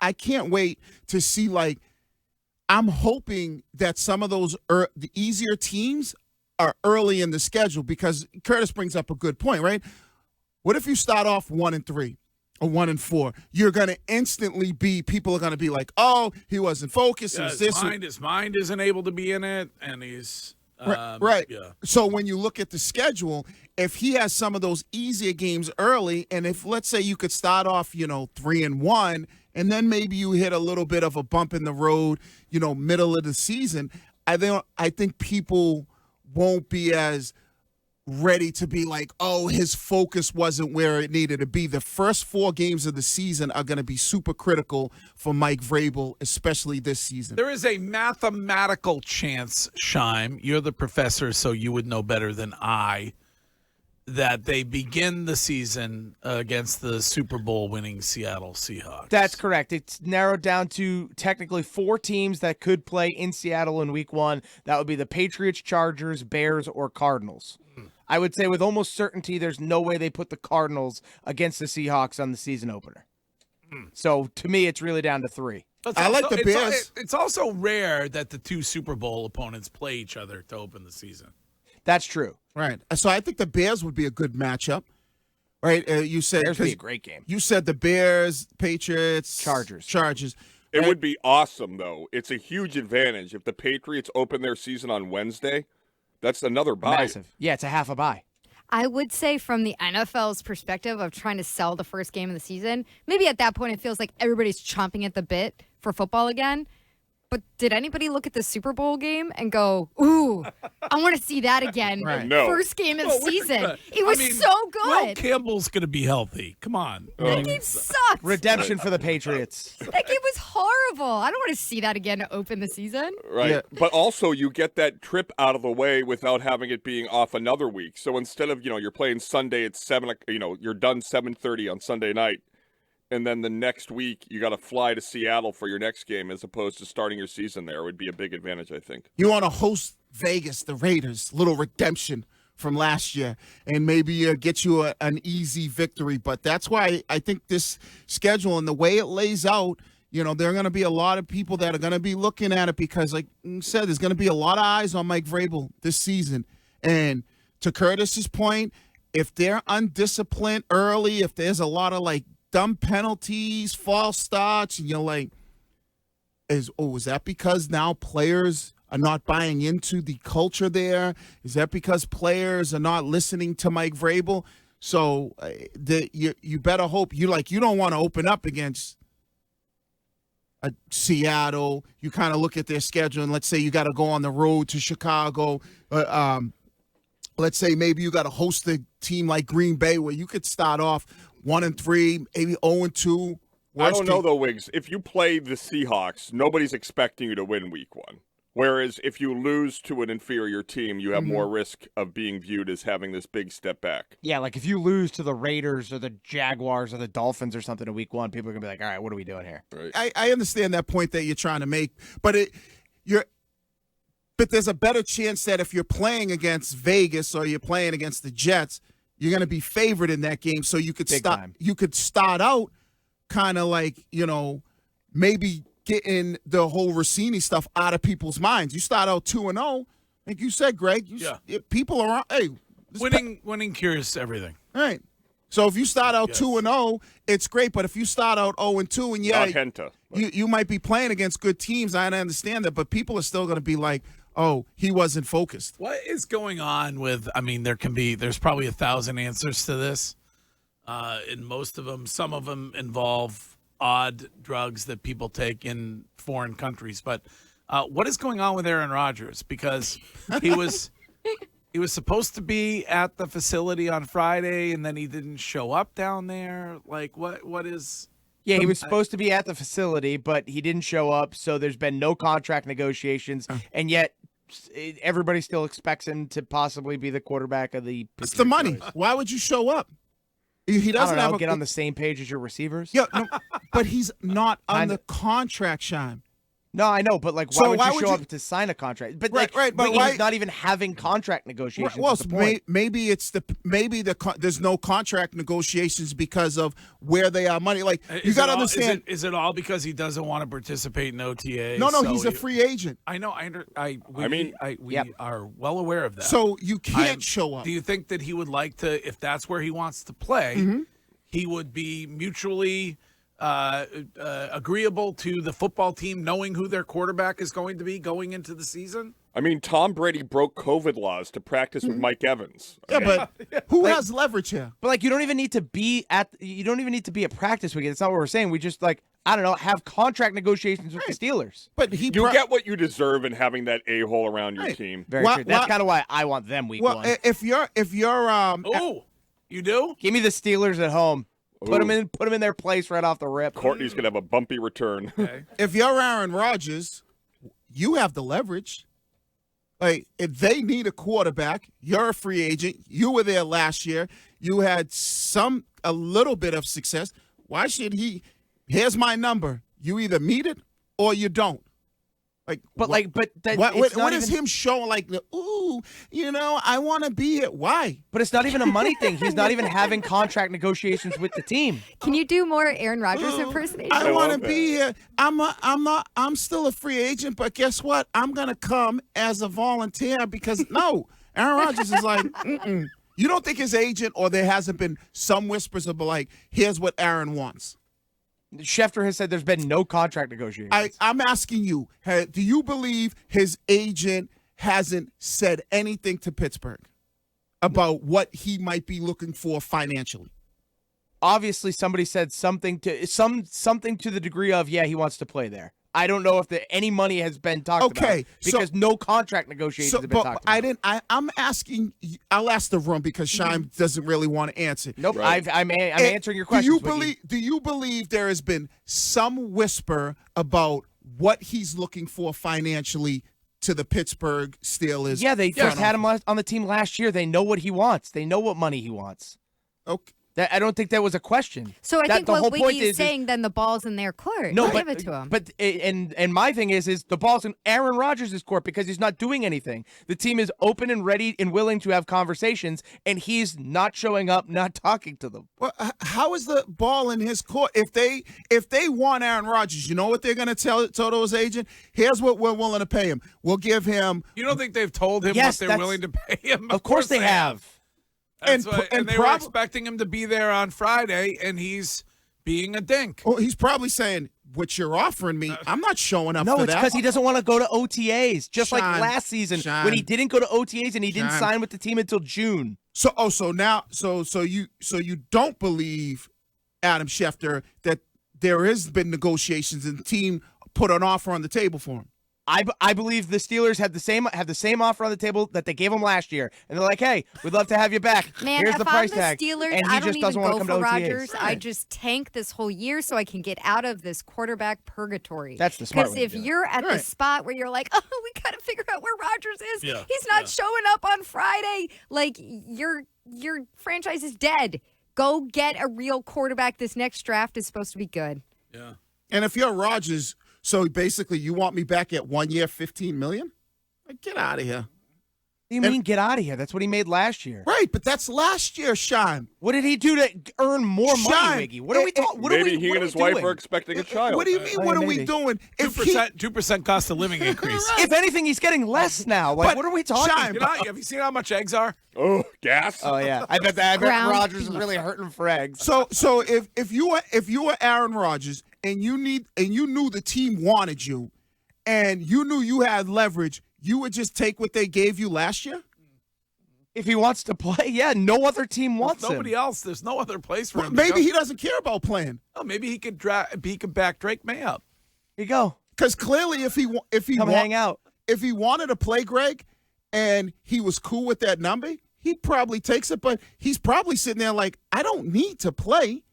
I can't wait to see, like, I'm hoping that some of those the easier teams are early in the schedule, because Curtis brings up a good point, right? What if you start off 1-3 or 1-4? You're going to instantly people are going to be like, oh, he wasn't focused. Yeah, his mind isn't able to be in it, and he's right. Yeah. So when you look at the schedule, if he has some of those easier games early, and if, let's say, you could start off, 3-1, and then maybe you hit a little bit of a bump in the road, middle of the season, I think people won't be as ready to be like, oh, his focus wasn't where it needed to be. The first 4 games of the season are going to be super critical for Mike Vrabel, especially this season. There is a mathematical chance, Scheim, you're the professor, so you would know better than I, that they begin the season against the Super Bowl winning Seattle Seahawks. That's correct. It's narrowed down to technically 4 teams that could play in Seattle in week 1. That would be the Patriots, Chargers, Bears, or Cardinals. I would say with almost certainty there's no way they put the Cardinals against the Seahawks on the season opener. So to me, it's really down to 3. I like the Bears. It's also rare that the 2 Super Bowl opponents play each other to open the season. That's true. Right. So I think the Bears would be a good matchup. Right? You said Bears would be a great game. You said the Bears, Patriots, Chargers. It would be awesome, though. It's a huge advantage if the Patriots open their season on Wednesday. That's another bye. Massive. Yeah, it's a half a bye. I would say from the NFL's perspective of trying to sell the first game of the season, maybe at that point it feels like everybody's chomping at the bit for football again. But did anybody look at the Super Bowl game and go, ooh, I want to see that again? Right. No. First game of the season. It was so good. Will Campbell's going to be healthy. Come on. That game sucked. Redemption for the Patriots. That game was horrible. I don't want to see that again to open the season. Right. Yeah. But also you get that trip out of the way without having it being off another week. So instead of, you're playing Sunday at 7, you're done 7:30 on Sunday night. And then the next week, you got to fly to Seattle for your next game as opposed to starting your season there would be a big advantage, I think. You want to host Vegas, the Raiders, little redemption from last year, and maybe get you an easy victory. But that's why I think this schedule and the way it lays out, there are going to be a lot of people that are going to be looking at it because, like you said, there's going to be a lot of eyes on Mike Vrabel this season. And to Curtis's point, if they're undisciplined early, if there's a lot of, dumb penalties, false starts, and you're like, is that because now players are not buying into the culture there? Is that because players are not listening to Mike Vrabel? So you better hope you don't want to open up against Seattle. You kind of look at their schedule, and let's say you got to go on the road to Chicago. Let's say maybe you got to host a team like Green Bay where you could start off 1-3, maybe 0-2. I don't know, though, Wiggs. If you play the Seahawks, nobody's expecting you to win week 1. Whereas if you lose to an inferior team, you have more risk of being viewed as having this big step back. Yeah, like if you lose to the Raiders or the Jaguars or the Dolphins or something in week 1, people are going to be like, all right, what are we doing here? Right. I understand that point that you're trying to make, but but there's a better chance that if you're playing against Vegas or you're playing against the Jets, you're going to be favored in that game. So you could start out kind of like, maybe getting the whole Rossini stuff out of people's minds. You start out 2-0, like you said, Greg. People are winning cures everything. All right. So if you start out 2-0, it's great. But if you start out 0-2, and you might be playing against good teams. I understand that, but people are still going to be like, oh, he wasn't focused. What is going on with, there's probably 1,000 answers to this. And most of them, some of them involve odd drugs that people take in foreign countries. But what is going on with Aaron Rodgers? Because he was supposed to be at the facility on Friday, and then he didn't show up down there. Like, what is... Yeah, he was supposed to be at the facility, but he didn't show up, so there's been no contract negotiations, and yet everybody still expects him to possibly be the quarterback of the Patriots. It's the money. Why would you show up? He doesn't get on the same page as your receivers? Yeah, no, but he's not on the contract, Sean. No, I know, but like, why So would why you would show you- up to sign a contract? But Right, like, right, but Wiggy why- is not even having contract negotiations. Well, is the point. maybe it's there's no contract negotiations because of where they are money. Like you got to understand. Is it all because he doesn't want to participate in OTAs? No, so he's a free agent, I know. We Yep. are well aware of that. so you can't show up. Do you think that he would like to, if that's where he wants to play, he would be mutually agreeable to the football team knowing who their quarterback is going to be going into the season? I mean, Tom Brady broke COVID laws to practice with Mike Evans. Yeah, but who has leverage here? But like, you don't even need to be at practice weekend. It's not what we're saying. We just like, I don't know, have contract negotiations with the Steelers. But he You get what you deserve in having that a-hole around your team. Very Why- true. That's why- kind of why I want them week well, one. if you're Oh, you do? Give me the Steelers at home. Put them in their place right off the rip. Courtney's going to have a bumpy return. Okay. if you're Aaron Rodgers, you have the leverage. Like if they need a quarterback, you're a free agent. You were there last year. You had a little bit of success. Why should he? Here's my number. You either meet it or you don't. Like, But what- like, but that, what, it's what not is even, him showing? Like, ooh, I want to be it. Why? But it's not even a money thing. He's not even having contract negotiations with the team. Can you do more Aaron Rodgers impersonation? I I want to love be here. I'm still a free agent, but guess what? I'm gonna come as a volunteer because no, Aaron Rodgers is like, mm-mm. You don't think his agent or there hasn't been some whispers of like, here's what Aaron wants. Schefter has said there's been no contract negotiations. I'm asking you, do you believe his agent hasn't said anything to Pittsburgh about what he might be looking for financially? Obviously, somebody said something to the degree of, yeah, he wants to play there. I don't know if any money has been talked Okay, about because no contract negotiations have been talked about. I'm asking. I'll ask the room because Shime doesn't really want to answer. Nope, Right. I'm answering your question. Do you believe there has been some whisper about what he's looking for financially to the Pittsburgh Steelers? Yeah, they front just had office? him on the team last year. They know what he wants. They know what money he wants. Okay. I don't think that was a question. So I think the what whole point Wiggy is is saying, then the ball's in their court. No, Give but it to him. But and my thing is the ball's in Aaron Rodgers' court because he's not doing anything. The team is open and ready and willing to have conversations, and he's not showing up, not talking to them. Well, how is the ball in his court? If they want Aaron Rodgers, you know what they're going to tell Toto's agent? Here's what we're willing to pay him. We'll give him. You don't think they've told him Yes, what they're that's- willing to pay him? Of course they have. That's And- why- and they were prob- expecting him to be there on Friday, and he's being a dink. Oh, he's probably saying, "What you're offering me, I'm not showing up No, for it's that." because he doesn't want to go to OTAs, just like Sean, last season Sean, when he didn't go to OTAs and he didn't Sean. sign with the team until June. So you don't believe, Adam Schefter, that there has been negotiations and the team put an offer on the table for him? I believe the Steelers have the same offer on the table that they gave him last year, and they're like, "Hey, we'd love to have you back. Man, Here's if the price I'm the tag." Steelers, and he I just don't even doesn't want go to for come to OTAs. Rodgers. I just tank this whole year so I can get out of this quarterback purgatory. That's the smart way to Because do if it. you're at the Right. spot where you're like, oh, we got to figure out where Rodgers is. Yeah, He's not yeah. showing up on Friday. Like your franchise is dead. Go get a real quarterback. This next draft is supposed to be good. Yeah. And if you're Rodgers, so basically you want me back at 1 year, $15 million? Like, get out of here. What do you mean, get out of here? That's what he made last year. Right, but that's last year, Sean. What did he do to earn more money, Shine. Wiggy? What are we talking? Maybe he and his wife are expecting a child. What do you mean? Oh, What yeah, are we maybe. doing? If he, 2% cost of living increase. If anything, he's getting less now. Like, But, what are we talking? Shine, You know, have you seen how much eggs are? Oh, gas? Oh yeah, I bet Ground Rodgers is beef. really hurting for eggs. so if you were Aaron Rodgers and you knew the team wanted you, and you knew you had leverage, you would just take what they gave you last year? If he wants to play, yeah, no other team wants Nobody him. else. There's no other place for Well, him. maybe to he go. doesn't care about playing. Oh, maybe he could back Drake May up. Here you go. Because clearly, if he Come hang out. if he wanted to play Greg, and he was cool with that number, he probably takes it. But he's probably sitting there like, I don't need to play,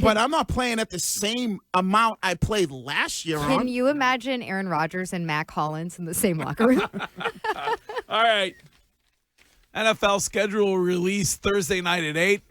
but I'm not playing at the same amount I played last year. Can you imagine Aaron Rodgers and Mac Hollins in the same locker room? All right. NFL schedule release Thursday night at 8.